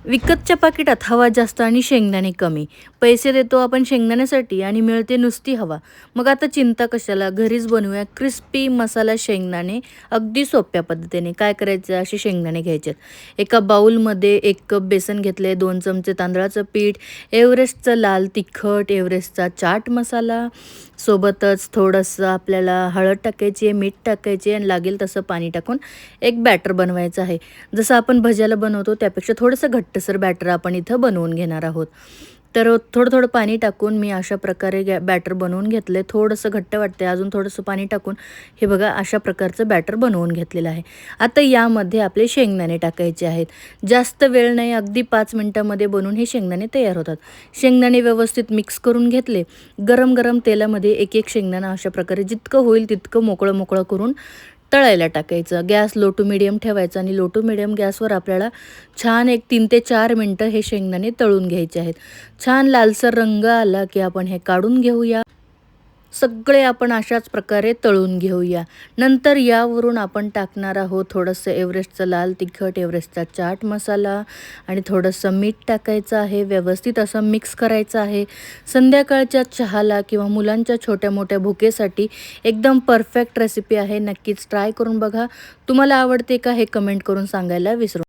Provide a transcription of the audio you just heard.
विकतच्या पाकिटात हवा जास्त आणि शेंगदाणे कमी. पैसे देतो आपण शेंगदाण्यासाठी आणि मिळते नुसती हवा. मग आता चिंता कशाला? घरीच बनवूया क्रिस्पी मसाला शेंगदाणे अगदी सोप्या पद्धतीने. काय करायचं? असे शेंगदाणे घ्यायचे. एका बाउलमध्ये 1 कप बेसन घेतले, 2 चमचे तांदळाचं पीठ, एव्हरेस्टचं लाल तिखट, एव्हरेस्टचा चाट मसाला, सोबतच थोडंसं आपल्याला हळद टाकायची आहे, मीठ टाकायचे आणि लागेल तसं पाणी टाकून एक बॅटर बनवायचं आहे. जसं आपण भज्याला बनवतो त्यापेक्षा थोडंसं घट्टसर बॅटर आपण इथं बनवून घेणार आहोत. तर थोडं-थोडं पाणी टाकून मी अशा प्रकारे बॅटर बनवून घेतले. थोडंसं घट्ट वाटतंय, अजून थोडंसं पाणी टाकून हे बघा अशा प्रकारचं बॅटर बनवून घेतलेलं आहे. आता यामध्ये आपले शेंगदाणे टाकायचे आहेत. जास्त वेळ नाही, अगदी 5 मिनिटामध्ये बनवून हे शेंगदाणे तयार होतात. शेंगदाणे व्यवस्थित मिक्स करून घेतले. गरम-गरम तेलामध्ये एक-एक शेंगदाणा अशा प्रकारे जितकं होईल तितकं मोकळं-मोकळं करून तळायला टाकायचं. गॅस लो टू मीडियम ठेवायचा आणि लो टू मीडियम गॅसवर आपल्याला छान एक 3 ते 4 मिनिटं हे शेंगदाणे तळून घ्यायचे आहेत. छान लालसर रंग आला की आपण हे काढून घेऊया. सगळे आपण अशाच प्रकारे तळून घेऊया. नंतर यावरून आपण टाकणार आहोत थोडंसं एव्हरेस्टचं लाल तिखट, एव्हरेस्टचा चाट मसाला आणि थोडंसं मीठ टाकायचं आहे. व्यवस्थित असं मिक्स करायचं आहे. संध्याकाळच्या चहाला किंवा मुलांच्या छोट्या-मोठ्या भुकेसाठी एकदम परफेक्ट रेसिपी आहे. नक्कीच ट्राय करून बघा. तुम्हाला आवडते का हे कमेंट करून सांगायला विसरू